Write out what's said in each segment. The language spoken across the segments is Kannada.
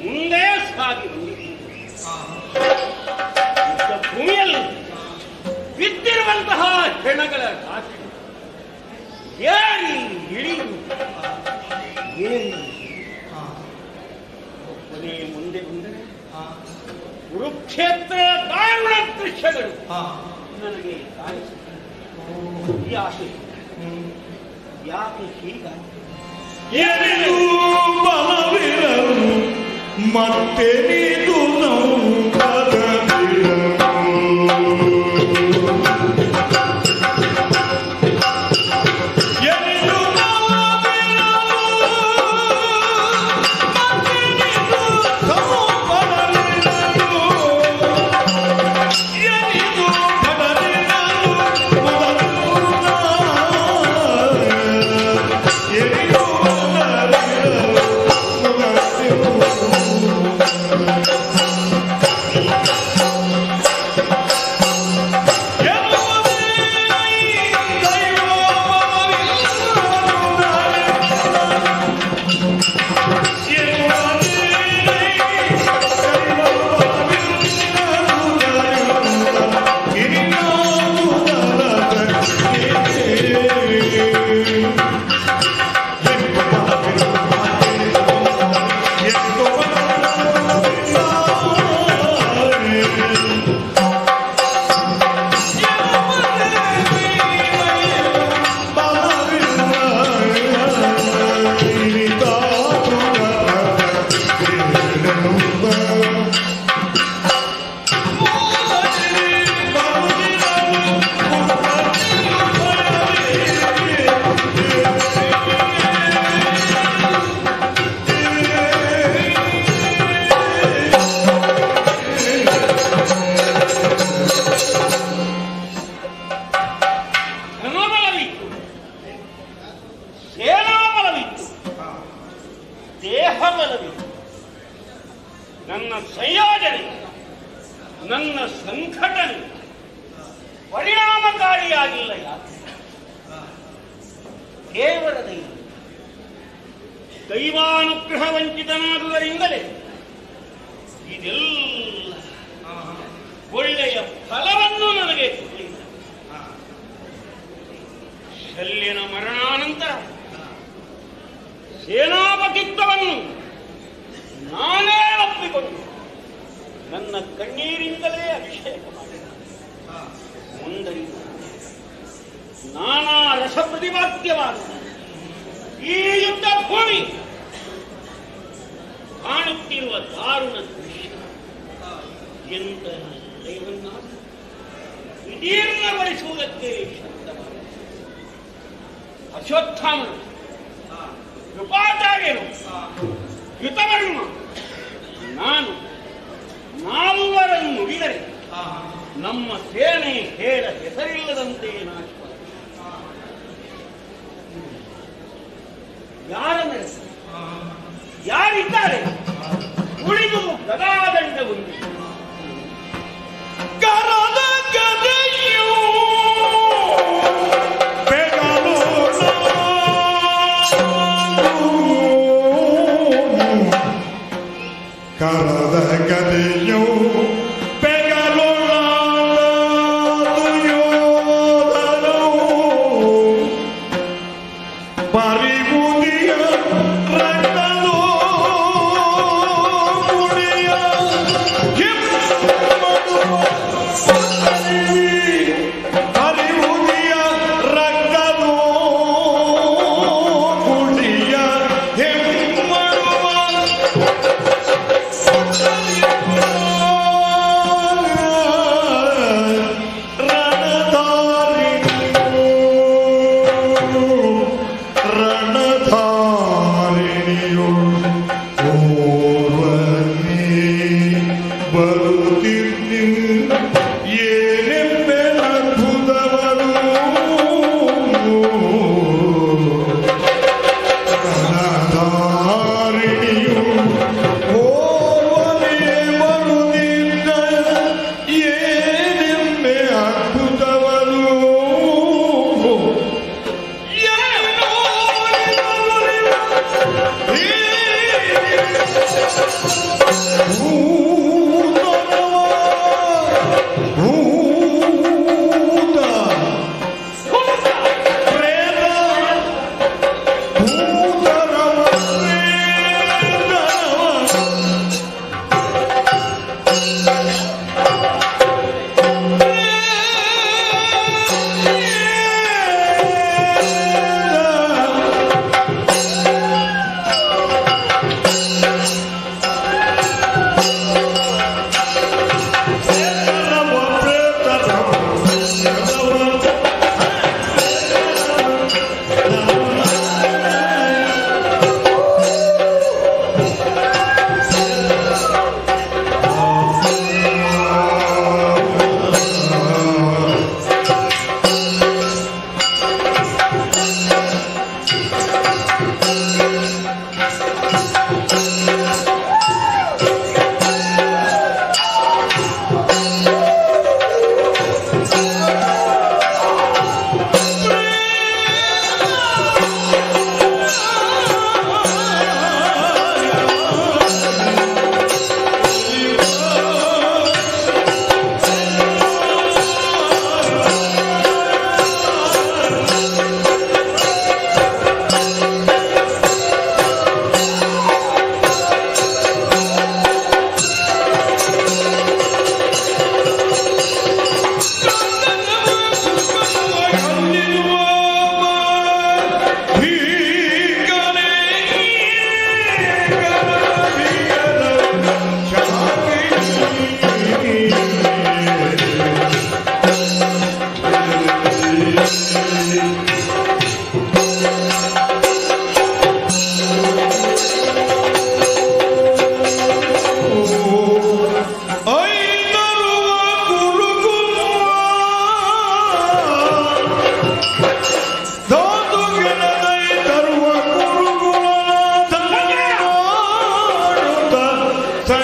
ಮುಂದೆ ಸಾಗಿ ಭೂಮಿಯಲ್ಲಿ ಬಿದ್ದಿರುವಂತಹ ಹೆಣಗಳ ರಾಶಿ ಏರಿ ಇಳಿದು ಮುಂದೆ ಬಂದರೆ ಕುರುಕ್ಷೇತ್ರ ದಾರುಣ ದೃಶ್ಯಗಳು ನನಗೆ ಕಾಣಿಸುತ್ತದೆ. ಯಾಕೆ ಹೀಗಾಗಿ ಮತ್ತೆ ನೀನು ನನ್ನ ಸಂಯೋಜನೆ, ನನ್ನ ಸಂಘಟನೆ ಪರಿಣಾಮಕಾರಿಯಾಗಿಲ್ಲ. ಯಾಕೆ? ದೇವರ ದೈವಾನುಗ್ರಹ ವಂಚಿತನಾದುದರಿಂದಲೇ ಇದೆಲ್ಲ ಒಳ್ಳೆಯ ಫಲವನ್ನು ನನಗೆ ಕೊಡಲಿಲ್ಲ. ಶಲ್ಯನ ಮರಣಾನಂತರ ಸೇನಾಪತಿತ್ವವನ್ನು ನಾನೇ ಒಪ್ಪಿಕೊಂಡು ನನ್ನ ಕಣ್ಣೀರಿಂದಲೇ ಅಭಿಷೇಕ ಮಾಡಿದ. ಮುಂದರಿದ ನಾನಾ ರಸಪ್ರತಿಪಾದ್ಯವಾದ ಈ ಯುದ್ಧ ಭೂಮಿ ಕಾಣುತ್ತಿರುವ ದಾರುಣ ದೃಶ್ಯ ಎಂತಹ ದೈವನ್ನ ವಿದೀರ್ಣಗೊಳಿಸುವುದಕ್ಕೆ ಶಕ್ತವಾದ ಅಶ್ವತ್ಥಾಮನು, ಕೃಪಾಚಾರ್ಯರು, ಯುತವರ್ಮ, ನಾನು ನಾಲ್ವರನ್ನು ನುಡಿದರೆ ನಮ್ಮ ಸೇನೆ ಹೇಳ ಹೆಸರಿಲ್ಲದಂತೆ ನಾಶ. ಯಾರ ನಡೆಸ ಯಾರಿದ್ದಾರೆ? ಉಳಿದು ಗದಾದಂಡ ಒಂದು ಕರದ ಗದೆಯು ಕರದ ಗದೆಯು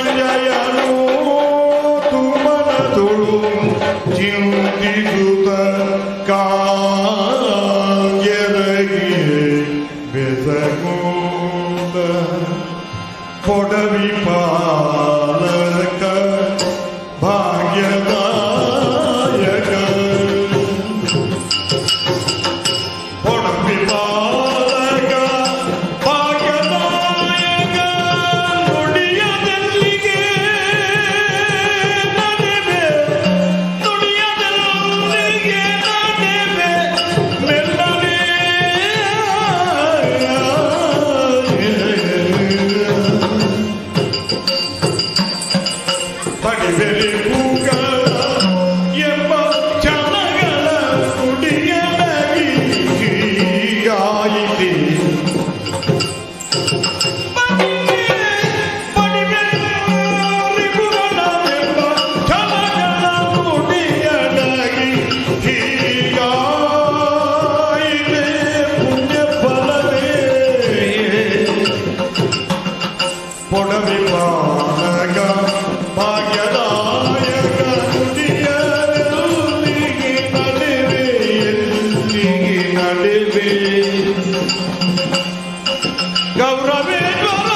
ಸಂಜಯನು ತುಮನದೊಳು ಚಿಂತಿಸುತ್ತ ಕಾಯರಗಿ ಬೆಸಗೋದ ಕೊಡವಿ ಪಾಲಕ ಭಾಗ್ಯದಾಯಕ ಕೊಡವಿ ಪಾಲಕ ಭಾಗ್ಯದಾಯಕ ನುಡಿಯದಲ್ಲಿಗೆ ನಡೆವೆ ನುಡಿಯದಲ್ಲಿಗೆ ನಡೆವೆ ಮೆಲ್ಲನೆ ಪಡಿವೆಲಿ ಕೂಗಲ ಎಂಬ ಚಲಗಳ ನುಡಿಯಲಾಗಿ ಹೀಗಾಯಿತೆ ಪೊಡವಿ ಪಾಲಕ ಭಾಗ್ಯದಾಯಕ ನುಡಿಯಲ್ಲಿಗೆ ನಡೆವೆ ಎಲ್ಲಿಗೆ ನಡೆವೆ ಗೌರವೇಶ್ವರ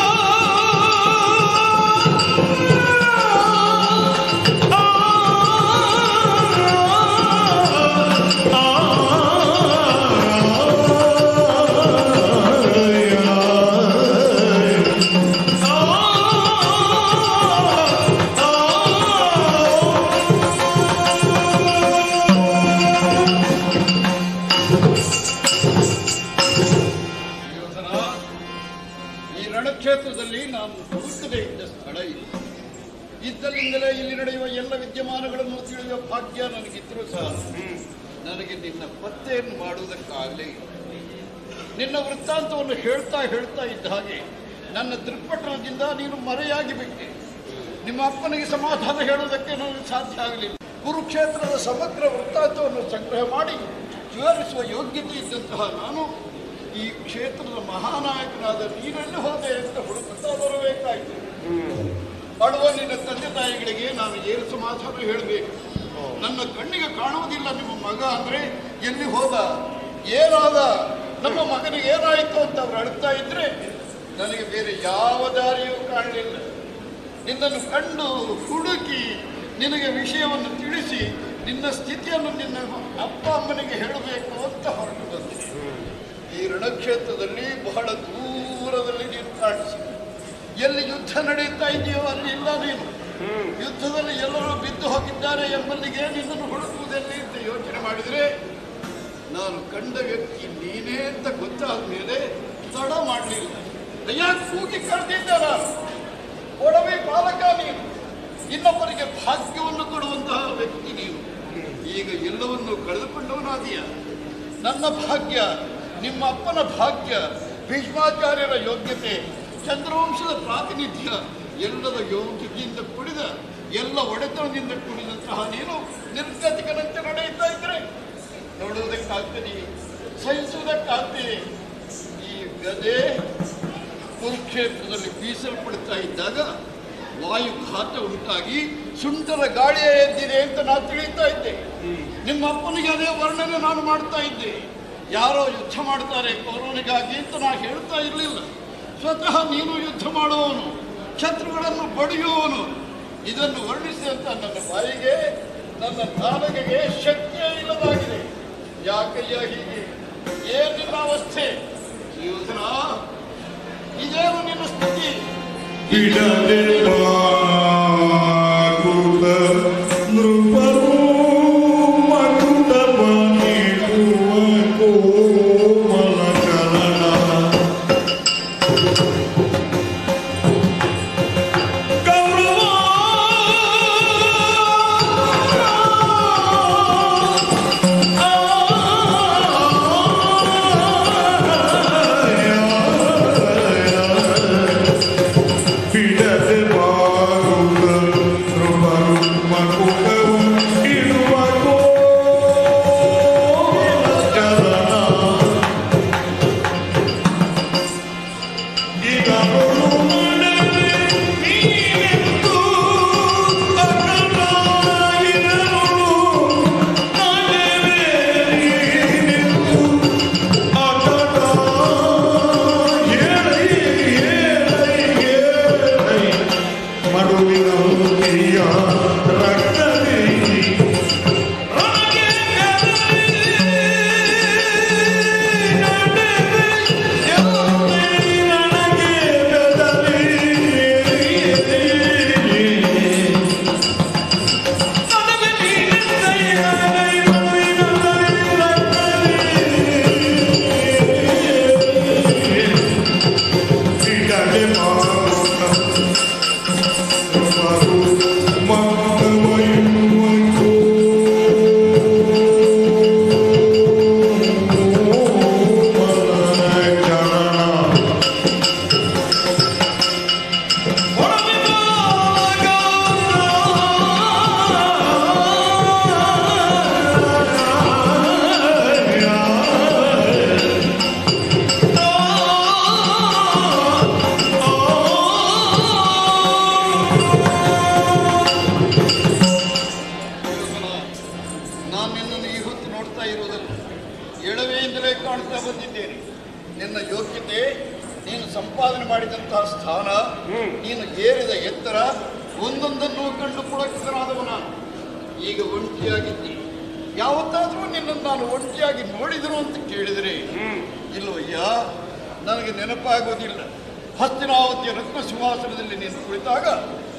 ಈ ರಣಕ್ಷೇತ್ರದಲ್ಲಿ ನಾನು ಹುಡುಕದೇ ಇದ್ದ ಸ್ಥಳ ಇದು. ಇದ್ದಲ್ಲಿಂದಲೇ ಇಲ್ಲಿ ನಡೆಯುವ ಎಲ್ಲ ವಿದ್ಯಮಾನಗಳನ್ನು ತಿಳಿಯುವ ಭಾಗ್ಯ ನನಗಿದ್ರೂ ಸಹ ನನಗೆ ನಿನ್ನ ಪತ್ತೆಯನ್ನು ಮಾಡುವುದಕ್ಕಾಗಲೇ ಇಲ್ಲ. ನಿನ್ನ ವೃತ್ತಾಂತವನ್ನು ಹೇಳ್ತಾ ಇದ್ದ ಹಾಗೆ ನನ್ನ ದೃಕ್ಪಟನದಿಂದ ನೀನು ಮರೆಯಾಗಿ ಬಿಟ್ಟೆ. ನಿಮ್ಮ ಅಪ್ಪನಿಗೆ ಸಮಾಧಾನ ಹೇಳುವುದಕ್ಕೆ ನನಗೆ ಸಾಧ್ಯ ಆಗಲಿಲ್ಲ. ಕುರುಕ್ಷೇತ್ರದ ಸಮಗ್ರ ವೃತ್ತಾಂತವನ್ನು ಸಂಗ್ರಹ ಮಾಡಿ ವಿವರಿಸುವ ಯೋಗ್ಯತೆ ಇದ್ದಂತಹ ನಾನು ಈ ಕ್ಷೇತ್ರದ ಮಹಾನಾಯಕನಾದ ನೀನೆಲ್ಲಿ ಹೋದೆ ಅಂತ ಹುಡುಕುತ್ತಾ ಬರಬೇಕಾಯಿತು. ಅಳುವ ನಿನ್ನ ತಂದೆ ತಾಯಿಗಳಿಗೆ ನಾನು ಏನು ಸಮಾಧಾನ ಹೇಳಬೇಕು? ನನ್ನ ಕಣ್ಣಿಗೆ ಕಾಣುವುದಿಲ್ಲ ನಿಮ್ಮ ಮಗ ಅಂದ್ರೆ ಎಲ್ಲಿ ಹೋದ, ಏನಾದ, ನಮ್ಮ ಮಗನಿಗೆ ಏನಾಯಿತು ಅಂತ ಅವ್ರು ಅಳ್ತಾ ಇದ್ರೆ ನನಗೆ ಬೇರೆ ಯಾವ ದಾರಿಯೂ ಕಾಣಲಿಲ್ಲ. ನಿನ್ನನ್ನು ಕಂಡು ಹುಡುಕಿ ನಿನಗೆ ವಿಷಯವನ್ನು ತಿಳಿಸಿ ನಿನ್ನ ಸ್ಥಿತಿಯನ್ನು ನಿನ್ನ ಅಪ್ಪ ಅಮ್ಮನಿಗೆ ಹೇಳಬೇಕು ಅಂತ ಹೊರಟು ಬಂದೆ. ಈ ರಣಕ್ಷೇತ್ರದಲ್ಲಿ ಬಹಳ ದೂರದಲ್ಲಿ ನೀನು ಕಾಣಿಸಿ, ಎಲ್ಲಿ ಯುದ್ಧ ನಡೆಯುತ್ತಾ ಇದೆಯೋ ಅಲ್ಲಿ ಇಲ್ಲ ನೀನು. ಯುದ್ಧದಲ್ಲಿ ಎಲ್ಲರೂ ಬಿದ್ದು ಹೋಗಿದ್ದಾರೆ ಎಂಬಲ್ಲಿಗೆ ನಿನ್ನನ್ನು ಹುಡುಕುವುದೆಲ್ಲಿ ಅಂತ ಯೋಚನೆ ಮಾಡಿದರೆ ನಾನು ಕಂಡ ವ್ಯಕ್ತಿ ನೀನೇ ಅಂತ ಗೊತ್ತಾದ ಮೇಲೆ ತಡ ಮಾಡಲಿಲ್ಲ. ಅಯ್ಯ ಕೂಗಿ ಕರೆದಿದ್ದ ನಾನು, ಕೊಡವೆ ಪಾಲಕ ನೀನು, ಇನ್ನೊಬ್ಬರಿಗೆ ಭಾಗ್ಯವನ್ನು ಕೊಡುವಂತಹ ವ್ಯಕ್ತಿ ನೀನು. ಈಗ ಎಲ್ಲವನ್ನೂ ಕಳೆದುಕೊಂಡವನಾದೀಯ. ನನ್ನ ಭಾಗ್ಯ, ನಿಮ್ಮ ಅಪ್ಪನ ಭಾಗ್ಯ, ಭೀಷ್ಮಾಚಾರ್ಯರ ಯೋಗ್ಯತೆ, ಚಂದ್ರವಂಶದ ಪ್ರಾತಿನಿಧ್ಯ ಎಲ್ಲದ ಯೋಗ್ಯತೆಯಿಂದ ಕೂಡಿದ, ಎಲ್ಲ ಒಡೆತನದಿಂದ ಕೂಡಿದಂತಹ ನೀನು ನಿರ್ಗತಿಕನಂತೆ ನಡೆಯುತ್ತಾ ಇದ್ರೆ ನೋಡುವುದಕ್ಕಾಗ್ತದೆ, ಸಹಿಸುವುದಕ್ಕಾಗ್ತದೆ. ಈ ಗದೆ ಕುರುಕ್ಷೇತ್ರದಲ್ಲಿ ಬೀಸಲ್ಪಡುತ್ತಾ ಇದ್ದಾಗ ವಾಯುಘಾತ ಉಂಟಾಗಿ ಸುಂಟರ ಗಾಳಿಯ ಎದ್ದಿದೆ ಅಂತ ನಾನು ತಿಳಿಯುತ್ತಾ ಇದ್ದೆ. ನಿಮ್ಮ ಅಪ್ಪನಿಗೆ ಅದೇ ವರ್ಣನೆ ನಾನು ಮಾಡ್ತಾ ಇದ್ದೆ. ಯಾರೋ ಯುದ್ಧ ಮಾಡ್ತಾರೆ ಕೌರವನಿಗಾಗಿ ಅಂತ ನಾನು ಹೇಳ್ತಾ ಇರಲಿಲ್ಲ. ಸ್ವತಃ ನೀನು ಯುದ್ಧ ಮಾಡುವವನು, ಶತ್ರುಗಳನ್ನು ಬಡಿಯುವವನು. ಇದನ್ನು ವರ್ಣಿಸಿದಂತ ನನ್ನ ಬಾಯಿಗೆ, ನನ್ನ ನಾಲಿಗೆಗೆ ಶಕ್ತಿಯೇ ಇಲ್ಲದಾಗಿದೆ. ಯಾಕಯ್ಯ ಹೀಗೆ? ಏನು ನಿನ್ನ ಅವಸ್ಥೆ? ಯೋಧನ, ಇದೇನು ನಿನ್ನ ಸ್ಥಿತಿ? ಬಿಡದೆ ಬಾಗುತ್ತ ನೃಪರು ಮಕುಟವ ನೀಡುವ ಕೋಮಲ ಚಲನ ಗೌರವ ಬಿಡದೆ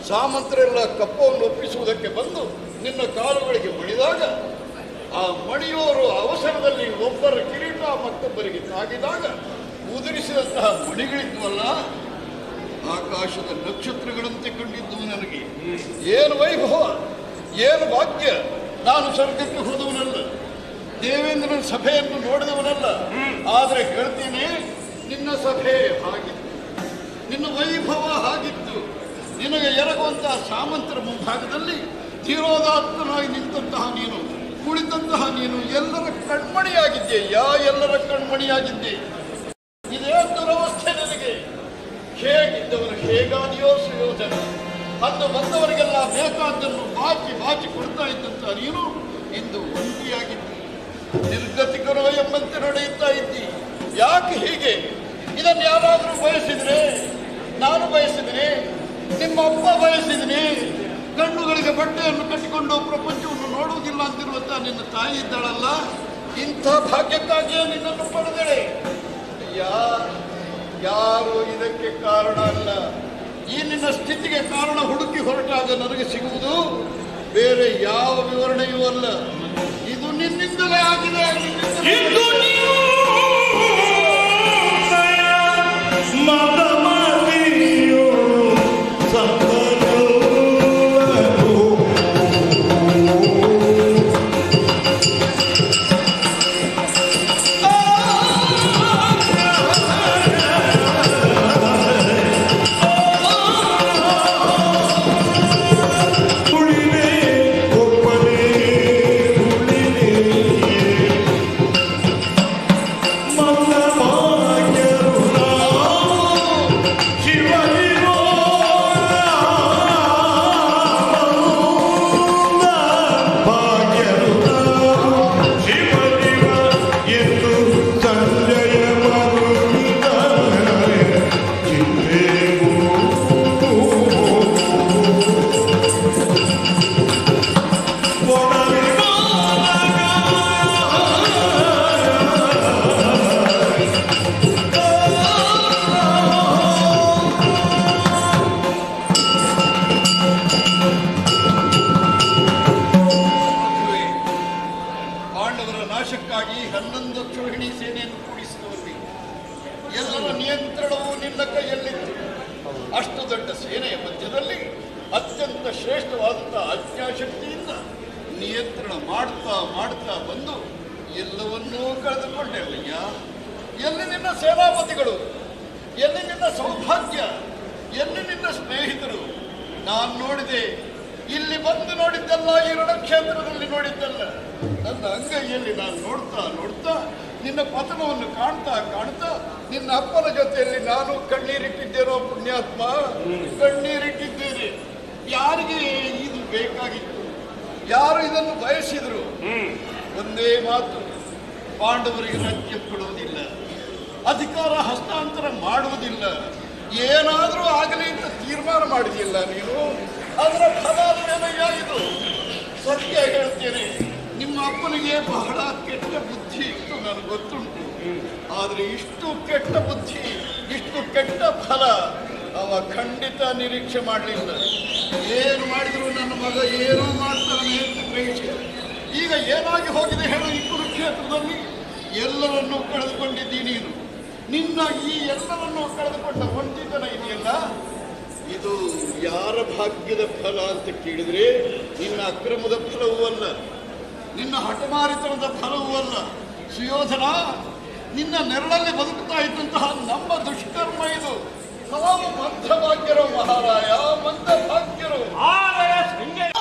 ಸಾಮಂತರೆಲ್ಲ ಕಪ್ಪವನ್ನು ಒಪ್ಪಿಸುವುದಕ್ಕೆ ಬಂದು ನಿನ್ನ ಕಾಲುಗಳಿಗೆ ಮಣಿದಾಗ ಆ ಮಣಿಯೋರು ಅವಸರದಲ್ಲಿ ಒಬ್ಬರ ಕಿರೀಟ ಮತ್ತೊಬ್ಬರಿಗೆ ತಾಗಿದಾಗ ಉದುರಿಸಿದಂತಹ ಮಣಿಗಳಿದ್ವಲ್ಲ ಆಕಾಶದ ನಕ್ಷತ್ರಗಳಂತೆ ಕಂಡಿದ್ದು ನನಗೆ. ಏನು ವೈಭವ, ಏನು ಭಾಗ್ಯ! ನಾನು ಸ್ವರ್ಗಕ್ಕೆ ಹೋದವನಲ್ಲ, ದೇವೇಂದ್ರನ ಸಭೆಯನ್ನು ನೋಡಿದವನಲ್ಲ. ಆದರೆ ಹೇಳ್ತೀನಿ, ನಿನ್ನ ಸಭೆ ಹಾಗಿತ್ತು, ನಿನ್ನ ವೈಭವ ಹಾಗಿತ್ತು. ನಿನಗೆ ಎರಗುವಂತಹ ಸಾಮಂತರ ಮುಂಭಾಗದಲ್ಲಿ ಧೀರೋದಾತ್ಮನಾಗಿ ನಿಂತಹ ನೀನು, ಕುಳಿತಂತಹ ನೀನು ಎಲ್ಲರ ಕಣ್ಮಣಿಯಾಗಿದ್ದೀಯಾ, ಎಲ್ಲರ ಕಣ್ಮಣಿಯಾಗಿದ್ದೆ. ಇದೇ ದುರವಸ್ಥೆ ನನಗೆ. ಹೇಗಿದ್ದವನು ಹೇಗಾದಿಯೋ ಸುಯೋಧನ, ಅಂದು ಬಂದವರಿಗೆಲ್ಲ ಬೇಕಾದ್ದನ್ನು ಬಾಚಿ ಕೊಡ್ತಾ ಇದ್ದಂತ ನೀನು ಇಂದು ಒಂಟಿಯಾಗಿದ್ದಿ, ನಿರ್ಗತಿಕರೋ ಎಂಬಂತೆ ನಡೆಯುತ್ತಾ ಇದ್ದಿ. ಯಾಕೆ ಹೀಗೆ? ಇದನ್ನು ಯಾರಾದರೂ ಬಯಸಿದ್ರೆ, ನಾನು ಬಯಸಿದ್ರೆ, ನಿಮ್ಮ ಅಪ್ಪ ಬಯಸಿದ್ದೀನಿ, ಕಣ್ಣುಗಳಿಗೆ ಬಟ್ಟೆಯನ್ನು ಕಟ್ಟಿಕೊಂಡು ಪ್ರಪಂಚವನ್ನು ನೋಡುವುದಿಲ್ಲ ಅಂತಿರುವಂತ ನಿನ್ನ ತಾಯಿ ಇದ್ದಾಳಲ್ಲ, ಇಂಥ ಭಾಗ್ಯಕ್ಕಾಗಿಯೇ ನಿನ್ನನ್ನು ಪಡೆದಳೆ. ಯಾರು ಇದಕ್ಕೆ ಕಾರಣ ಅಲ್ಲ. ಈ ನಿನ್ನ ಸ್ಥಿತಿಗೆ ಕಾರಣ ಹುಡುಕಿ ಹೊರಟಾಗ ನನಗೆ ಸಿಗುವುದು ಬೇರೆ ಯಾವ ವಿವರಣೆಯೂ ಅಲ್ಲ. ಇದು ನಿನ್ನಿಂದಲೇ ಆಗಿದೆ. ಪಾಂಡವರಿಗೆ ರಾಜ್ಯ ಕೊಡುವುದಿಲ್ಲ, ಅಧಿಕಾರ ಹಸ್ತಾಂತರ ಮಾಡುವುದಿಲ್ಲ, ಏನಾದರೂ ಆಗಲಿ ಅಂತ ತೀರ್ಮಾನ ಮಾಡಿದೆಯಲ್ಲ ನೀನು. ಅದರ ಫಲಾನುಭವ ಇದು. ಸತ್ಯ ಹೇಳ್ತೇನೆ, ನಿಮ್ಮ ಅಪ್ಪನಿಗೆ ಬಹಳ ಕೆಟ್ಟ ಬುದ್ಧಿ ಇತ್ತು, ನನಗೆ ಗೊತ್ತುಂಟು. ಆದರೆ ಇಷ್ಟು ಕೆಟ್ಟ ಬುದ್ಧಿ, ಇಷ್ಟು ಕೆಟ್ಟ ಫಲ ಅವ ಖಂಡಿತ ನಿರೀಕ್ಷೆ ಮಾಡಲಿಲ್ಲ. ಏನು ಮಾಡಿದ್ರು ನನ್ನ ಮಗ ಏನೋ ಮಾಡ್ತಾನೆ ಅಂತ ಗ್ರಹಿಸಿದ. ಈಗ ಏನಾಗಿ ಹೋಗಿದೆ ಹೇಳು, ಈ ಕುರುಕ್ಷೇತ್ರದಲ್ಲಿ ಎಲ್ಲರನ್ನೂ ಕಳೆದುಕೊಂಡಿದ್ದೀನಿ ನೀನು. ನಿನ್ನ ಈ ಎಲ್ಲರನ್ನೂ ಕಳೆದುಕೊಂಡ ಒಂಟಿತನ ಇದೆಯಲ್ಲ, ಇದು ಯಾರ ಭಾಗ್ಯದ ಫಲ ಅಂತ ಕೇಳಿದ್ರೆ ನಿನ್ನ ಅಕ್ರಮದ ಫಲವೂ ಅಲ್ಲ, ನಿನ್ನ ಹಠಮಾರಿತನದ ಫಲವೂ ಅಲ್ಲ. ಸುಯೋಧನ, ನಿನ್ನ ನೆರಳಲ್ಲಿ ಬದುಕುತ್ತಾ ಇದ್ದಂತಹ ನಮ್ಮ ದುಷ್ಕರ್ಮ ಇದು. ನಾವು ಮಂದಭಾಗ್ಯರು ಮಹಾರಾಯ, ಮಂದಭಾಗ್ಯರು. ಆದರೆ ಸಂಜಯ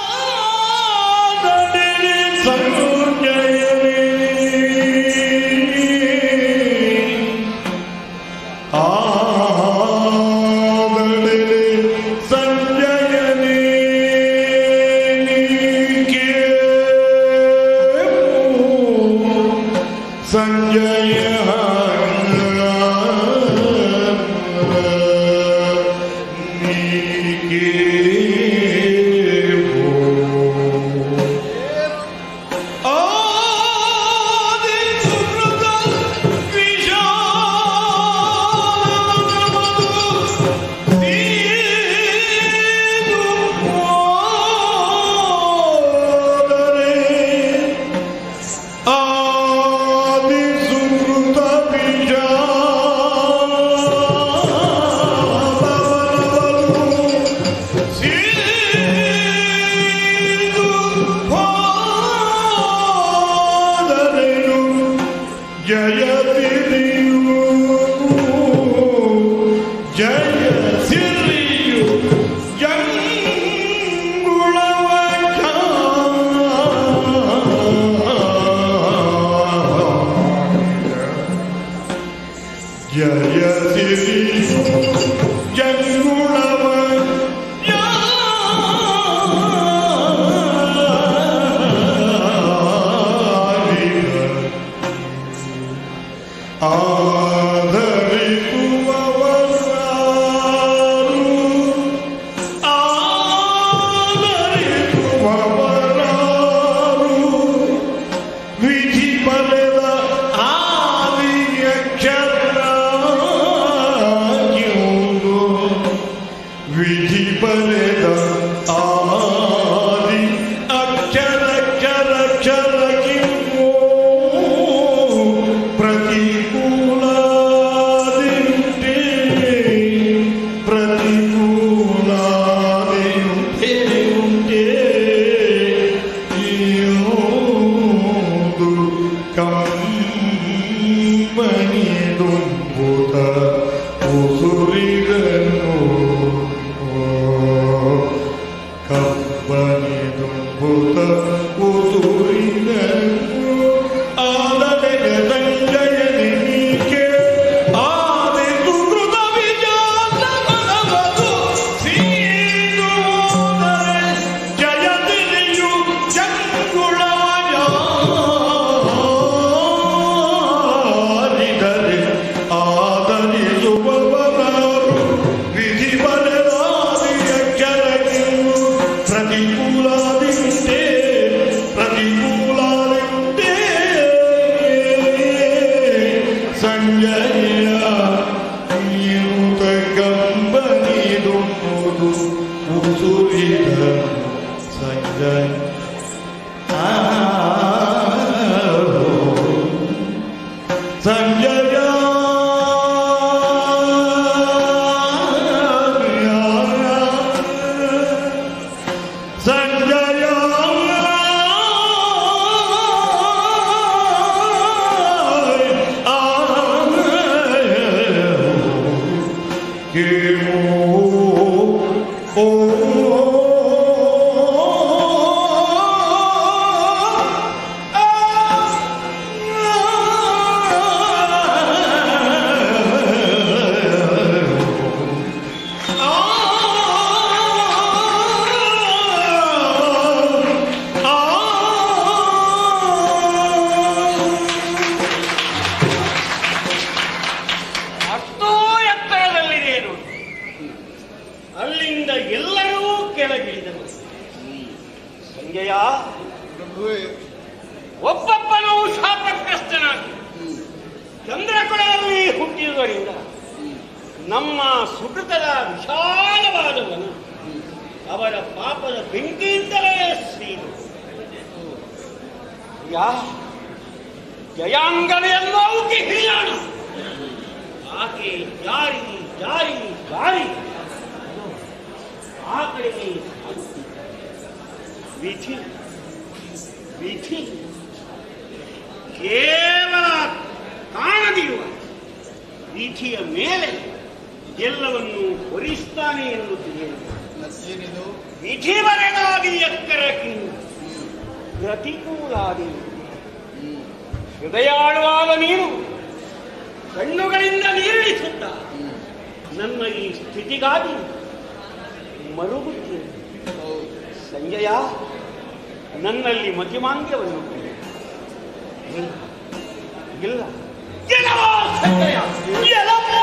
Oh ಸಂಜಯ, ಪ್ರಭುವೇ, ಒಬ್ಬೊಬ್ಬನೂ ಶಾಪಗ್ರಸ್ತನಾಗಿ ಚಂದ್ರಕುಳದಲ್ಲಿ ಹುಟ್ಟಿರುವುದರಿಂದ ನಮ್ಮ ಸುಕೃತದ ವಿಶಾಲವಾದವನು ಅವರ ಪಾಪದ ಬೆಂಕಿಯಿಂದಲೇ ಶ್ರೀರು. ಜಯಾಂಗನೆಯಲ್ಲೋಕೆ ಹಿರಿಯಾಣ ಆಕೆ ಜಾರಿ ಜಾರಿ ಜಾರಿ ಆ ಕಡೆಗೆ ವಿಧಿ ವಿಧಿ ಕೇವಲ ಕಾಣದಿರುವ ವಿಧಿಯ ಮೇಲೆ ಎಲ್ಲವನ್ನು ಹೊರಿಸ್ತಾನೆ ಎಂದು ತಿಳಿಯಲು ಮತ್ತೇನಿದು? ವಿಧಿ ಬರೆದಾಗಿ ಎಕ್ಕರಕ್ಕೆ ಪ್ರತಿಕೂಲಾದಿ ಹೃದಯಾಳುವಾದ ನೀನು ಕಣ್ಣುಗಳಿಂದ ನೀರಿಳಿಸುತ್ತ ನನ್ನ ಈ ಸ್ಥಿತಿಗಾಗಿ ಮರುಗುತ್ತೇನೆ. ಸಂಜಯ, ನನ್ನಲ್ಲಿ ಮತಿಮಾಂದ್ಯವನ್ನು ಇಲ್ಲ ಇಲ್ಲ ಎಲ್ಲವೋ ಸಂಜಯ, ಎಲ್ಲವೋ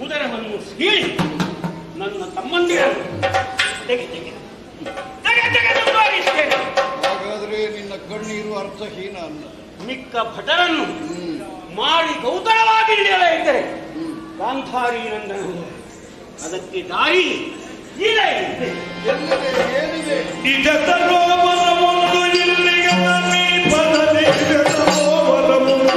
ಉದರವನ್ನು ಸೀಳಿ ನನ್ನ ತಮ್ಮಂದಿರನ್ನು ಹಾಗಾದ್ರೆ ನಿನ್ನ ಕಣ್ಣೀರು ಅರ್ಥಹೀನ ಅಲ್ಲ. ಮಿಕ್ಕ ಭಟರನ್ನು ಮಾಡಿ ಗೌತರವಾಗಿ ಹಿಡಿಯಲೇ ಇದ್ದರೆ ಗಾಂಧಾರಿ ನಂದನ ಅದಕ್ಕೆ ದಾರಿ ಇದೆ. ಏನಿದೆ? ಒಂದು ಇಲ್ಲಿಗೆ ಬರಲಿದೆ ಬರಬಹುದು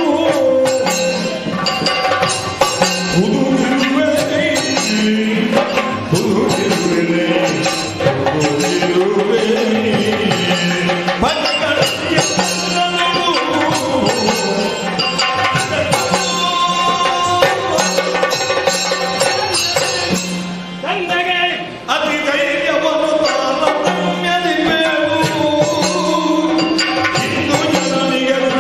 ಅತಿ ಧೈರ್ಯವನ್ನು ಇಂದು ಜನನಿಗೆ ಎಲ್ಲ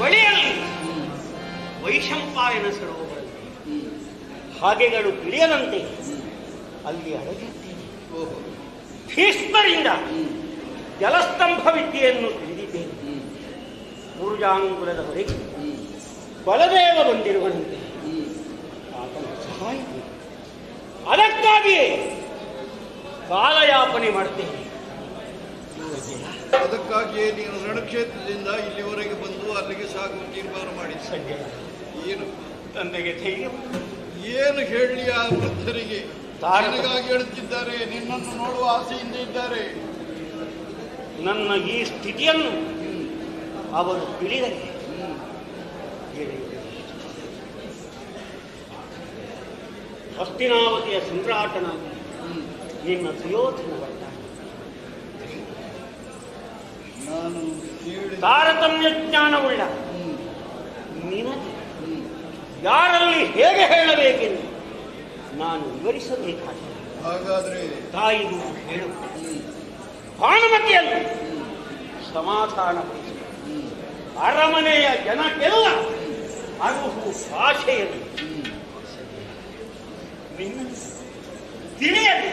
ಬಳಿಯಲ್ಲಿ ವೈಶಂಪಾಯನ ಸರೋವರ ಹಾಗೆಗಳು ತಿಳಿಯದಂತೆ ಅಲ್ಲಿ ಅಡಗಿದ್ದೇನೆ. ಭೀಷ್ಮರಿಂದ ಜಲಸ್ತಂಭ ವಿದ್ಯೆಯನ್ನು ತಿಳಿದಿದ್ದೇನೆ. ಪೂರ್ಜಾಂಗುಲದವರೆಗೆ ಬಲದೇವ ಬಂದಿರುವಂತೆ ಆತನ ಸಹಾಯ ಅದಕ್ಕಾಗಿಯೇ ಕಾಲಯಾಪನೆ ಮಾಡ್ತೇನೆ. ಅದಕ್ಕಾಗಿಯೇ ನೀನು ರಣಕ್ಷೇತ್ರದಿಂದ ಇಲ್ಲಿವರೆಗೆ ಬಂದು ಅಲ್ಲಿಗೆ ಸಾಗುವ ತೀರ್ಮಾನ ಮಾಡಿದ. ಸಂಜಯ, ಏನು ತಂದೆಗೆ ಧೈರ್ಯ ಏನು ಹೇಳಲಿ ಆ ವೃದ್ಧರಿಗೆ? ತಾರಕ. ನನಗಾಗಿ ಹೇಳುತ್ತಿದ್ದಾರೆ, ನಿನ್ನನ್ನು ನೋಡುವ ಆಸೆಯಿಂದ ಇದ್ದಾರೆ. ನನ್ನ ಈ ಸ್ಥಿತಿಯನ್ನು ಅವರು ತಿಳಿದರೆ ಹಸ್ತಿನಾವತಿಯ ಸಮ್ರಾಟನಾಗಿ ನಿನ್ನ ಸುಯೋಧನ ಬರ್ತಾನೆ. ನಾನು ತಾರತಮ್ಯ ಜ್ಞಾನವುಳ್ಳ ನಿನಗೆ ಯಾರಲ್ಲಿ ಹೇಗೆ ಹೇಳಬೇಕೆಂದು ನಾನು ವಿವರಿಸಬೇಕಾಗಿದೆ. ಹಾಗಾದ್ರೆ ತಾಯಿಗೂ ಹೇಳು, ಭಾನುಮತಿಯನ್ನು ಸಮಾಧಾನಪಡಿಸಿ ಅರಮನೆಯ ಜನಕ್ಕೆಲ್ಲ ಅರುಹು ಭಾಷೆಯಲ್ಲಿ ನಿನ್ನ ತಿಳಿಯಲಿ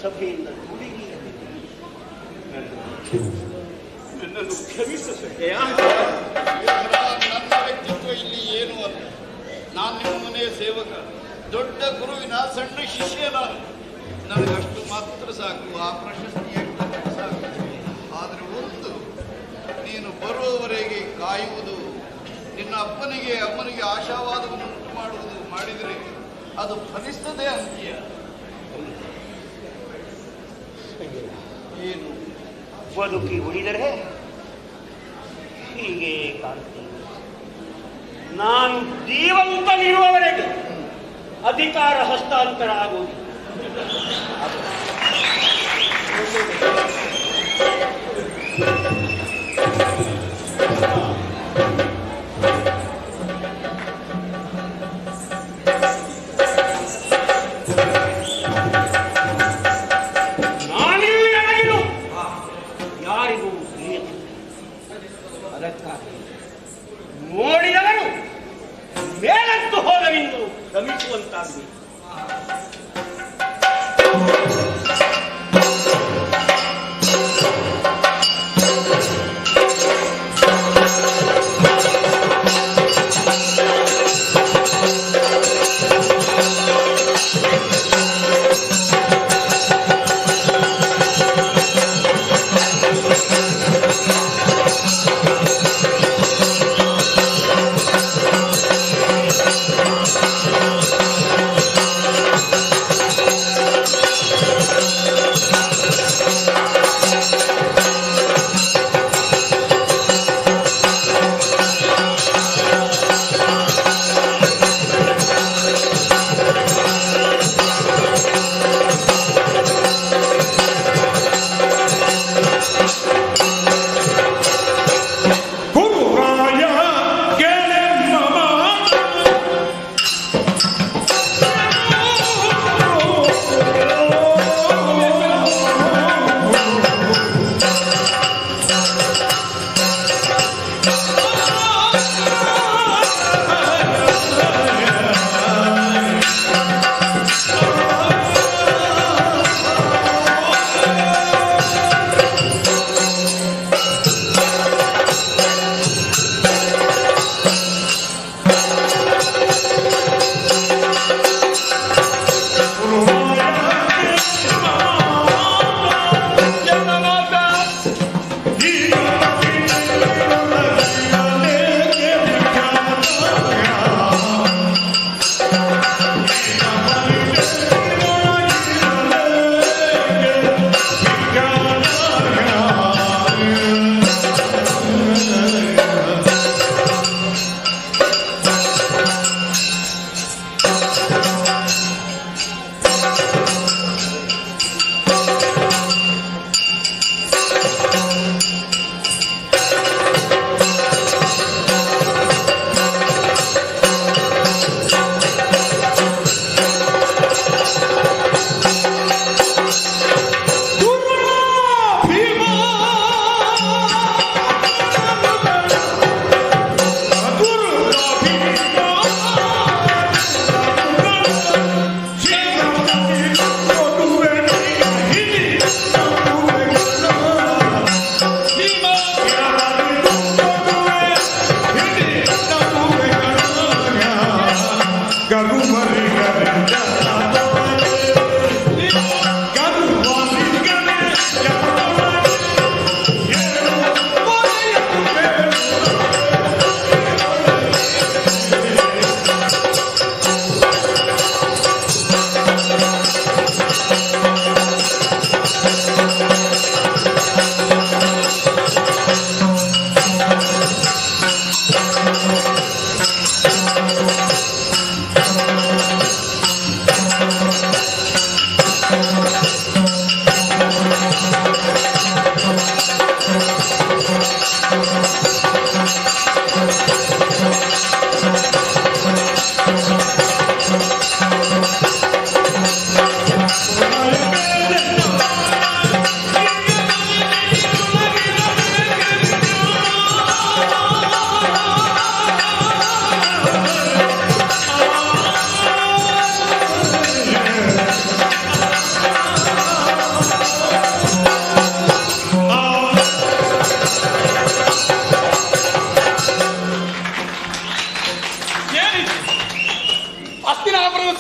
ಸಭೆಯಿಂದ ದೂಡಿಗೆಯಲ್ಲಿ ನನ್ನನ್ನು ಕ್ಷಮಿಸು ಸಖೆಯ. ನನ್ನ ವ್ಯಕ್ತಿತ್ವ ಇಲ್ಲಿ ಏನು ಅಲ್ಲ. ನಾನು ನಿಮ್ಮ ಮನೆಯ ಸೇವಕ, ದೊಡ್ಡ ಗುರುವಿನ ಸಣ್ಣ ಶಿಷ್ಯ. ನನಗಷ್ಟು ಮಾತ್ರ ಸಾಕು, ಆ ಪ್ರಶಸ್ತಿ ಎಷ್ಟು ಸಾಕು. ಆದರೆ ಒಂದು, ನೀನು ಬರುವವರೆಗೆ ಕಾಯುವುದು, ನಿನ್ನ ಅಪ್ಪನಿಗೆ ಅಮ್ಮನಿಗೆ ಆಶಾವಾದವನ್ನು ಉಂಟು ಮಾಡುವುದು ಮಾಡಿದರೆ ಅದು ಫಲಿಸ್ತದೆ ಅಂತೀಯ. ಏನು ಬದುಕಿ ಉಳಿದರೆ ಹೀಗೆ ಕಾಣ್ತೀನಿ. ನಾನು ಜೀವಂತನಿರುವವರೆಗೆ ಅಧಿಕಾರ ಹಸ್ತಾಂತರ ಆಗುವುದು. ನಾನಿಲ್ಲಿ ಅಡಗಿರು ಯಾರಿಗೂ ತಿಳಿಯದು. ಅದಕ್ಕಾಗಿ ನೋಡಿದವರು ಮೇಲತ್ತು ಹೋದವೆಂದು ಶ್ರಮಿಸುವಂತಾಗಬೇಕು.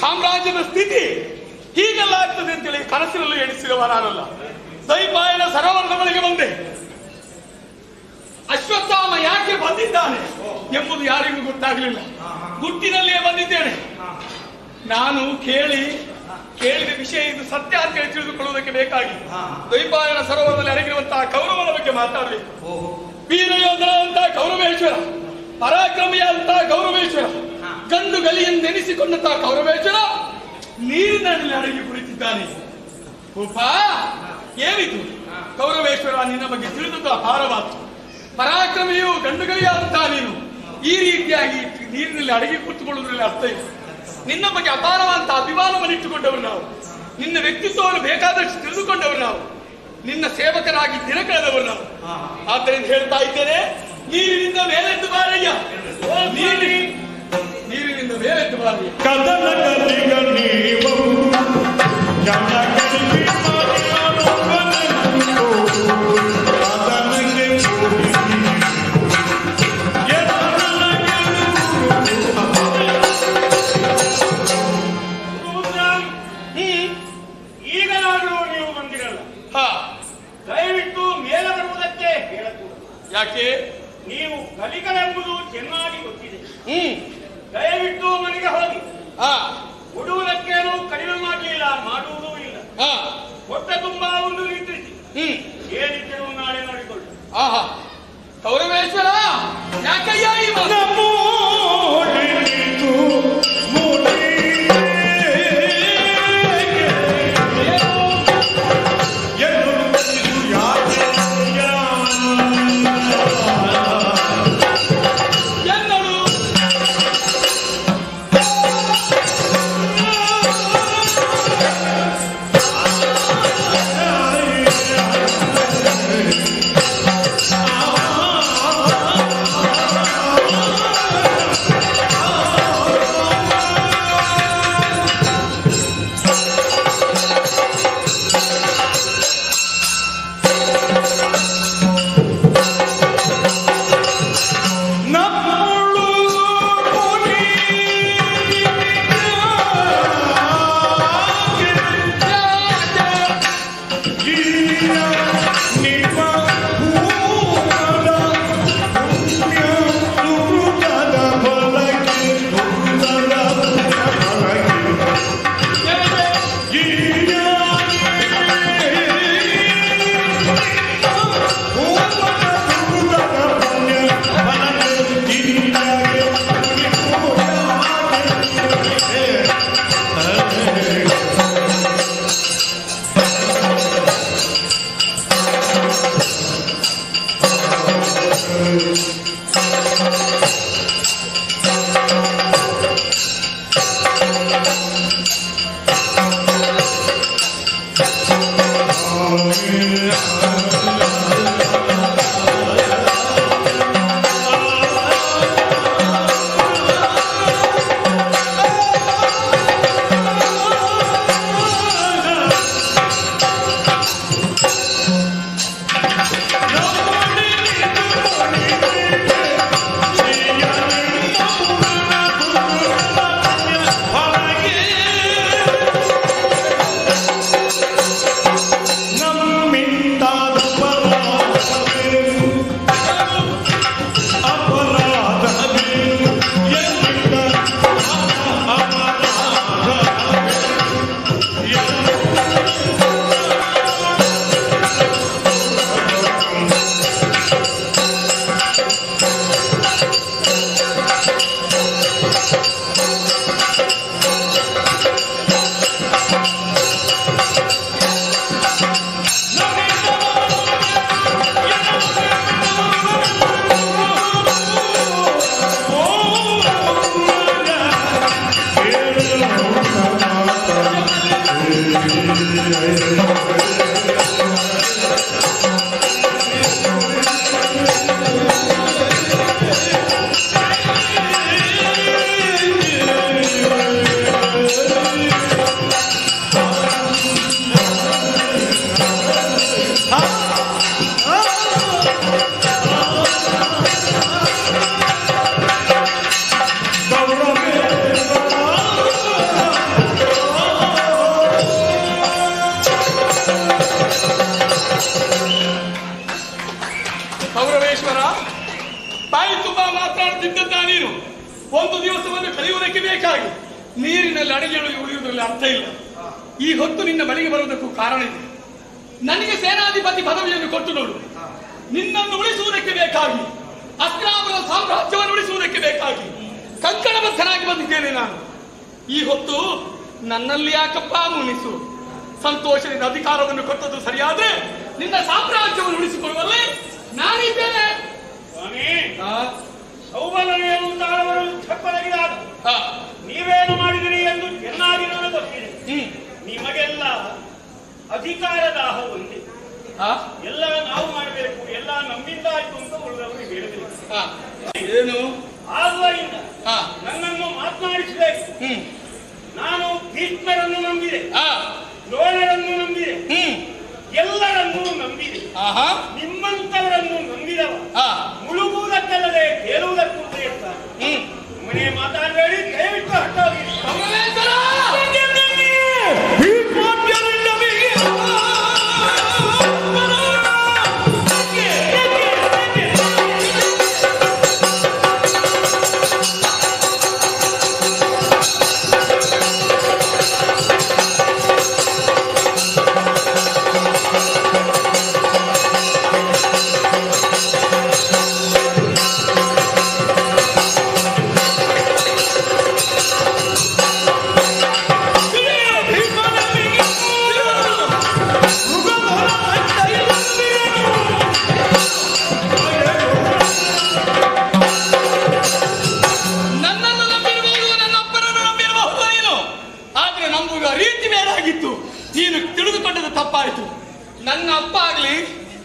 ಸಾಮ್ರಾಜ್ಯದ ಸ್ಥಿತಿ ಹೀಗೆಲ್ಲ ಆಗ್ತದೆ ಅಂತೇಳಿ ಕನಸಿನಲ್ಲೂ ಎಣಿಸಿದವ ನಾನಲ್ಲ. ದೈಪಾಯನ ಸರೋವರದ ಬಳಿಗೆ ಬಂದೆ. ಅಶ್ವತ್ಥಾಮ ಯಾಕೆ ಬಂದಿದ್ದಾನೆ ಎಂಬುದು ಯಾರಿಗೂ ಗೊತ್ತಾಗಲಿಲ್ಲ. ಗುಟ್ಟಿನಲ್ಲಿಯೇ ಬಂದಿದ್ದೇನೆ. ನಾನು ಕೇಳಿದ ವಿಷಯ ಇದು ಸತ್ಯ ಅಂತ ಹೇಳಿ ತಿಳಿದುಕೊಳ್ಳುವುದಕ್ಕೆ ಬೇಕಾಗಿ ದೈಪಾಯನ ಸರೋವರದಲ್ಲಿ ಅಡಗಿರುವಂತಹ ಕೌರವನ ಬಗ್ಗೆ ಮಾತಾಡಬೇಕು. ವೀರಯೋಧನಂತಹ ಕೌರವೇಶ್ವರ, ಪರಾಕ್ರಮಿಯಾದಂತಹ ಕೌರವೇಶ್ವರ, ಗಂಡು ಗಲಿಯನ್ನೆನಿಸಿಕೊಂಡಂತಹ ಕೌರವೇಶ್ವರ ನೀರಿನಲ್ಲಿ ಅಡಗಿ ಕುಳಿತಿದ್ದಾನೆ. ಉಪ ಏನಿತು ಕೌರವೇಶ್ವರ, ನಿನ್ನ ಬಗ್ಗೆ ತಿಳಿದದ್ದು ಅಪಾರವಾದ ಪರಾಕ್ರಮಿಯು ಗಂಡುಗಲಿಯಾದಂತಹ ನೀನು ಈ ರೀತಿಯಾಗಿ ನೀರಿನಲ್ಲಿ ಅಡಗಿ ಕೂತುಕೊಳ್ಳುವುದರಲ್ಲಿ ಅರ್ಥ ಇಲ್ಲ. ನಿನ್ನ ಬಗ್ಗೆ ಅಪಾರವಾದಂತಹ ಅಭಿಮಾನವನ್ನು ಇಟ್ಟುಕೊಂಡವರು ನಾವು. ನಿನ್ನ ವ್ಯಕ್ತಿತ್ವವನ್ನು ಬೇಕಾದಷ್ಟು ತಿಳಿದುಕೊಂಡವರು ನಾವು. ನಿನ್ನ ಸೇವಕರಾಗಿ ದಿನ ಕಳೆದವರು ನಾವು. ಆದ್ದರಿಂದ ಹೇಳ್ತಾ ಇದ್ದೇನೆ, ನೀರಿನಿಂದ ಮೇಲೆದ್ದು ಬಾರಯ್ಯ, ನೀರಿನಿಂದ ಮೇಲೆದ್ದು ಬಾರಯ್ಯ. ಕದನ ಕಲಿಗ ನೀವು ಜನ ಕಲಿಗೆ ಈಗಲಾದರೂ ನೀವು ಬಂದಿರಲ್ಲ. ದಯವಿಟ್ಟು ಮೇಲೆ ಬರುವುದಕ್ಕೆ ಹೇಳಕೂಡದು. ಯಾಕೆ? ನೀವು ಕಲಿಗಳೆಂಬುದು ಚೆನ್ನಾಗಿ ಗೊತ್ತಿದೆ. ದಯವಿಟ್ಟು ಮನೆಗೆ ಹೋಗಿ. ಕೊಡುವುದಕ್ಕೇನು ಕಡಿಮೆ ಮಾಡಲಿಲ್ಲ, ಮಾಡುವುದೂ ಇಲ್ಲ. ಹೊಟ್ಟೆ ತುಂಬಾ ಒಂದು ನಿಂತಿಸಿ ಏನಿದ್ದರೂ ನಾಳೆ ನೋಡಿಕೊಳ್ಳಿ. ಕೌರವೇಶ್ವರ ಯಾಕಯ್ಯ ಈ Oh ಒಂದು ದಿವಸವನ್ನು ಕಳೆಯುವುದಕ್ಕೆ ಬೇಕಾಗಿ ನೀರಿನಲ್ಲಿ ಅಡಗಿ ಉಳಿಯುವುದರಲ್ಲಿ ಅರ್ಥ ಇಲ್ಲ. ಈ ಹೊತ್ತು ನಿನ್ನ ಬಳಿಗೆ ಬರುವುದಕ್ಕೂ ಕಾರಣ ಇದೆ. ನನಗೆ ಸೇನಾಧಿಪತಿ ಪದವಿಯನ್ನು ಕೊಟ್ಟು ನೋಡು. ನಿನ್ನನ್ನು ಉಳಿಸುವುದಕ್ಕೆ ಬೇಕಾಗಿ, ಹಸ್ತಿನಾಪುರದ ಸಾಮ್ರಾಜ್ಯವನ್ನು ಉಳಿಸುವುದಕ್ಕೆ ಬೇಕಾಗಿ ಕಂಕಣಬದ್ಧನಾಗಿ ಬಂದಿದ್ದೇನೆ ನಾನು. ಈ ಹೊತ್ತು ನನ್ನಲ್ಲಿ ಯಾಕಪ್ಪ ಮುನಿಸು. ಸಂತೋಷದಿಂದ ಅಧಿಕಾರವನ್ನು ಕೊಟ್ಟದ್ದು ಸರಿಯಾದ್ರೆ ನಿನ್ನ ಸಾಮ್ರಾಜ್ಯವನ್ನು ಉಳಿಸಿಕೊಳ್ಳುವಲ್ಲಿ ನಾನಿದ್ದೇನೆ. ಸೌಬಲನೆಯನ್ನು ತಾಳವರಲು ಚಪ್ಪಲಗಿದಾಗ ನೀವೇನು ಮಾಡಿದಿರಿ ಎಂದು ಚೆನ್ನಾಗಿ ನನಗೆ ಗೊತ್ತಿದೆ. ನಿಮಗೆಲ್ಲ ಅಧಿಕಾರ ದಾಹ ಒಂದೇ. ಎಲ್ಲ ನಾವು ಮಾಡಬೇಕು, ಎಲ್ಲ ನಮ್ಮಿಂದ ಆಯ್ತು ಅಂತ ಉಳಿದವರು ಹೇಳಿದ್ರು. ಏನು ಆದ್ದರಿಂದ ನನ್ನನ್ನು ಮಾತನಾಡಿಸಬೇಕು. ನಾನು ಭೀಷ್ಮರನ್ನು ನಂಬಿದೆ, ದ್ರೋಣರನ್ನು ನಂಬಿದೆ, ಎಲ್ಲರನ್ನೂ ನಂಬಿದೆ. ನಿಮ್ಮಂತವರನ್ನು ನಂಬಿದವ ಮುಳುಗುವುದಕ್ಕಲ್ಲದೆ ಕೇಳುವುದಕ್ಕೂ ಇರ್ತಾರೆ. ಮನೆ ಮಾತಾಡಬೇಡಿ, ದಯವಿಟ್ಟು ಹಟ್ಟೋಗಿ. ನನ್ನ ಅಪ್ಪ ಆಗ್ಲಿ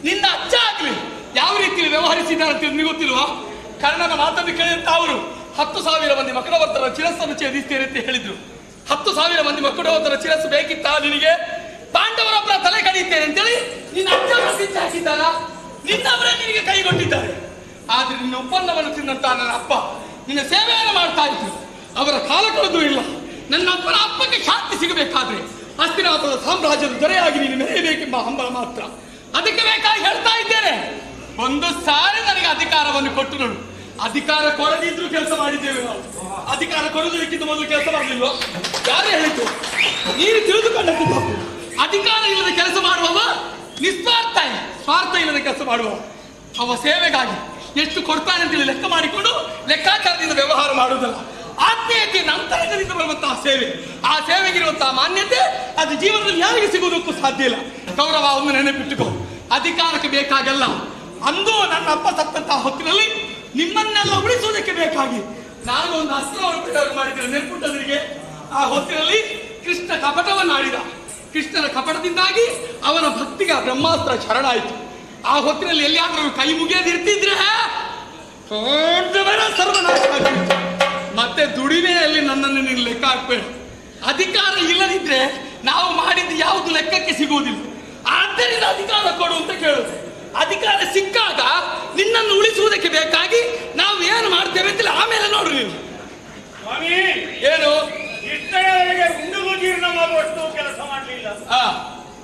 ನಿನ್ನ ಅಜ್ಜ ಆಗ್ಲಿ ಯಾವ ರೀತಿಯಲ್ಲಿ ವ್ಯವಹರಿಸಿದ್ದಾರೆ ಅಂತ ನಿಮಗೆ ಗೊತ್ತಿಲ್ವಾ? ಕರ್ಣನ ಮಾತನ್ನು ಕೇಳಿದಂತ ಅವರು 10,000 ಮಂದಿ ಮಕರವರ್ತರ ಶಿರಸ್ಸನ್ನು ಛೇದಿಸ್ತೇನೆ ಅಂತ ಹೇಳಿದ್ರು. 10,000 ಮಂದಿ ಮಕರವರ್ತರ ಶಿರಸ್ಸು ಬೇಕಿತ್ತ ನಿನಗೆ? ಪಾಂಡವರೊಬ್ಬರ ತಲೆ ಕಡಿಯುತ್ತೇನೆ ಅಂತೇಳಿ ನಿನ್ನ ಅಜ್ಜ ಸಿದ್ಧ ಹಾಕಿದ್ದಾರ, ನಿನ್ನವರೇ ನಿನಗೆ ಕೈಗೊಂಡಿದ್ದಾರೆ. ಆದ್ರೆ ನಿನ್ನ ಒಪ್ಪಂದವನ್ನು ತಿನ್ನಂತ ನನ್ನ ಅಪ್ಪ ನಿನ್ನ ಸೇವೆಯನ್ನು ಮಾಡ್ತಾ ಇದ್ರು. ಅವರ ಕಾಲ ಕಳೆದೂ ಇಲ್ಲ. ನನ್ನ ಅಪ್ಪನ ಅಪ್ಪಕ್ಕೆ ಶಾಂತಿ ಸಿಗಬೇಕಾದ್ರೆ ಹಸ್ತಿನಾಪುರದ ಸಾಮ್ರಾಜ್ಯದ ದೊರೆಯಾಗಿ ನೀನು ಮೆರೆಯಬೇಕೆಂಬ ಹಂಬಲ ಮಾತ್ರ. ಅದಕ್ಕೆ ಬೇಕಾಗಿ ಹೇಳ್ತಾ ಇದ್ದೇನೆ. ಒಂದು ಸಾರಿ ನನಗೆ ಅಧಿಕಾರವನ್ನು ಕೊಟ್ಟು ನೋಡು. ಅಧಿಕಾರ ಕೊಡದಿದ್ರು ಕೆಲಸ ಮಾಡಿದ್ದೇವೆ ನಾವು. ಅಧಿಕಾರ ಕೊಡುವುದಕ್ಕಿಂತ ಮೊದಲು ಕೆಲಸ ಮಾಡಲಿಲ್ವ? ಯಾರೇ ಹೇಳಿತು? ನೀನು ತಿಳಿದುಕೊಂಡದ್ದು ತಪ್ಪು. ಅಧಿಕಾರ ಇಲ್ಲದ ಕೆಲಸ ಮಾಡುವವ ನಿಸ್ವಾರ್ಥ, ಸ್ವಾರ್ಥ ಇಲ್ಲದ ಕೆಲಸ ಮಾಡುವ ಅವ ಸೇವೆಗಾಗಿ ಎಷ್ಟು ಕೊಡ್ತಾನೆ ಅಂತೇಳಿ ಲೆಕ್ಕ ಮಾಡಿಕೊಂಡು ಲೆಕ್ಕಾಚಾರದಿಂದ ವ್ಯವಹಾರ ಮಾಡುವುದಲ್ಲ. ಆತ್ಮೀಯತೆ ನಂತರದಿಂದ ಬರುವಂತಹ ಸೇವೆ, ಆ ಸೇವೆಗಿರುವಂತಹ ಮಾನ್ಯತೆ ಅದು ಜೀವನದಲ್ಲಿ ಯಾರಿಗೆ ಸಿಗುವುದಕ್ಕೂ ಸಾಧ್ಯ ಇಲ್ಲ. ಗೌರವ ಒಂದು ನೆನಪಿಟ್ಟುಕೋ. ಅಧಿಕಾರಕ್ಕೆ ಬೇಕಾಗಲ್ಲ. ಅಂದು ನನ್ನ ಅಪ್ಪ ಸತ್ತಂತಹ ಹೊತ್ತಿನಲ್ಲಿ ನಿಮ್ಮನ್ನೆಲ್ಲ ಉಳಿಸುವುದಕ್ಕೆ ಬೇಕಾಗಿ ನಾನು ಒಂದು ಅಸ್ತ್ರವನ್ನು ಪ್ರಯೋಗ ಮಾಡಿದ್ದೇನೆ, ನೆನಪುಂಟವರಿಗೆ? ಆ ಹೊತ್ತಿನಲ್ಲಿ ಕೃಷ್ಣ ಕಪಟವನ್ನು ಆಡಿದ. ಕೃಷ್ಣನ ಕಪಟದಿಂದಾಗಿ ಅವನ ಭಕ್ತಿಗೆ ಬ್ರಹ್ಮಾಸ್ತ್ರ ಶರಣಾಯಿತು. ಆ ಹೊತ್ತಿನಲ್ಲಿ ಎಲ್ಲಿಯಾದ್ರೂ ಕೈ ಮುಗಿಯದಿರ್ತಿದ್ರೆ ಸರ್ವನಾಶ ಆಗಿತ್ತು. ಮತ್ತೆ ದುಡಿಮೆಯಲ್ಲಿ ನನ್ನನ್ನು ನೀನು ಲೆಕ್ಕ ಹಾಕ್ಬೇಡ. ಅಧಿಕಾರ ಇಲ್ಲದಿದ್ರೆ ನಾವು ಮಾಡಿದ್ದು ಯಾವುದು ಲೆಕ್ಕಕ್ಕೆ ಸಿಗುವುದಿಲ್ಲ. ಆದ್ದರಿಂದ ಅಧಿಕಾರ ಕೊಡು ಅಂತ ಕೇಳುತ್ತೆ. ಅಧಿಕಾರ ಸಿಕ್ಕಾಗ ನಿನ್ನನ್ನು ಉಳಿಸುವುದಕ್ಕೆ ಬೇಕಾಗಿ ನಾವು ಏನು ಮಾಡ್ತೇವೆ ಅಂತ ಆಮೇಲೆ ನೋಡು ನೀನು. ಏನು ಇಷ್ಟರವರೆಗೆ ಉಂಡು ಜೀರ್ಣ ಮಾಡುವಷ್ಟು ಕೆಲಸ ಮಾಡಲಿಲ್ಲ.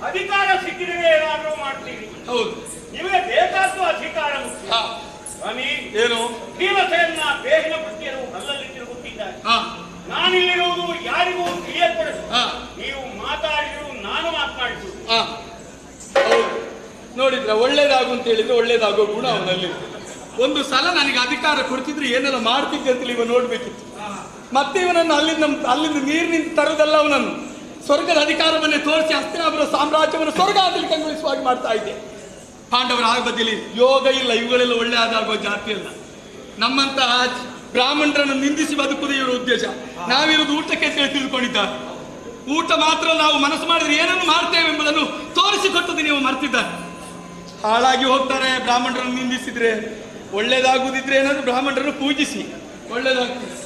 ಅಧಿಕಾರ ಸಿಕ್ಕಿದರೆ ಏನಾದರೂ ಮಾಡ್ತೀವಿ. ಹೌದು, ನಿಮಗೆ ಬೇಕಾದ್ದು ಅಧಿಕಾರ ಮುಖ್ಯ. ಸ್ವಾಮಿ, ಏನು ಭೀಮಸೇನ ಬೇಹಿನ ಪುಟ್ಟಿಯರು ಅಲ್ಲಲ್ಲಿ ತಿರುಗುತ್ತಿದ್ದಾರೆ. ನಾನಿಲ್ಲಿರುವುದು ಯಾರಿಗೂ ತಿಳಿಯಲ್ಪಡದು. ನೀವು ಮಾತಾಡಿದ್ರು ನಾನು ಮಾತನಾಡಿದ್ರು. ನೋಡಿದ್ರ ಒಳ್ಳೇದಾಗು ಅಂತ ಹೇಳಿದ್ರೆ ಒಳ್ಳೇದಾಗೋ ಗುಣ ಅವನಲ್ಲಿ. ಒಂದು ಸಲ ನನಗೆ ಅಧಿಕಾರ ಕೊಡ್ತಿದ್ರೆ ಏನೆಲ್ಲ ಮಾಡ್ತಿದ್ದೆ ಅಂತೇಳಿ ಇವ ನೋಡ್ಬೇಕಿತ್ತು. ಮತ್ತೆ ಇವನನ್ನು ಅಲ್ಲಿಂದ ನೀರಿನಿಂದ ತರುವುದಲ್ಲ, ಅವನನ್ನು ಸ್ವರ್ಗದ ಅಧಿಕಾರವನ್ನೇ ತೋರಿಸಿ ಹಸ್ತಿನಾಪುರ ಸಾಮ್ರಾಜ್ಯವನ್ನು ಸ್ವರ್ಗ ಆಗಲಿ ಕಂಗೊಳಿಸುವಾಗಿ ಮಾಡ್ತಾ ಇದ್ದೆ. ಪಾಂಡವರ ಆಗಬದ್ದಲ್ಲಿ ಯೋಗ ಇಲ್ಲ. ಇವುಗಳೆಲ್ಲ ಒಳ್ಳೆಯದಾಗುವ ಜಾತಿ ಅಲ್ಲ. ನಮ್ಮಂತಹ ಬ್ರಾಹ್ಮಣರನ್ನು ನಿಂದಿಸಿ ಬದುಕುವುದೇ ಇವರ ಉದ್ದೇಶ. ನಾವಿರೋದು ಊಟಕ್ಕೆ ತಿಳಿದುಕೊಂಡಿದ್ದಾರೆ. ಊಟ ಮಾತ್ರ ನಾವು ಮನಸ್ಸು ಮಾಡಿದ್ರೆ ಏನನ್ನು ಮಾಡ್ತೇವೆ ಎಂಬುದನ್ನು ತೋರಿಸಿಕೊಟ್ಟದ್ದು ನೀವು ಮರ್ತಿದ್ದಾರೆ. ಹಾಳಾಗಿ ಹೋಗ್ತಾರೆ ಬ್ರಾಹ್ಮಣರನ್ನು ನಿಂದಿಸಿದ್ರೆ. ಒಳ್ಳೇದಾಗುವುದಿದ್ರೆ ಏನಾದ್ರು ಬ್ರಾಹ್ಮಣರನ್ನು ಪೂಜಿಸಿ, ಒಳ್ಳೇದಾಗ್ತದೆ.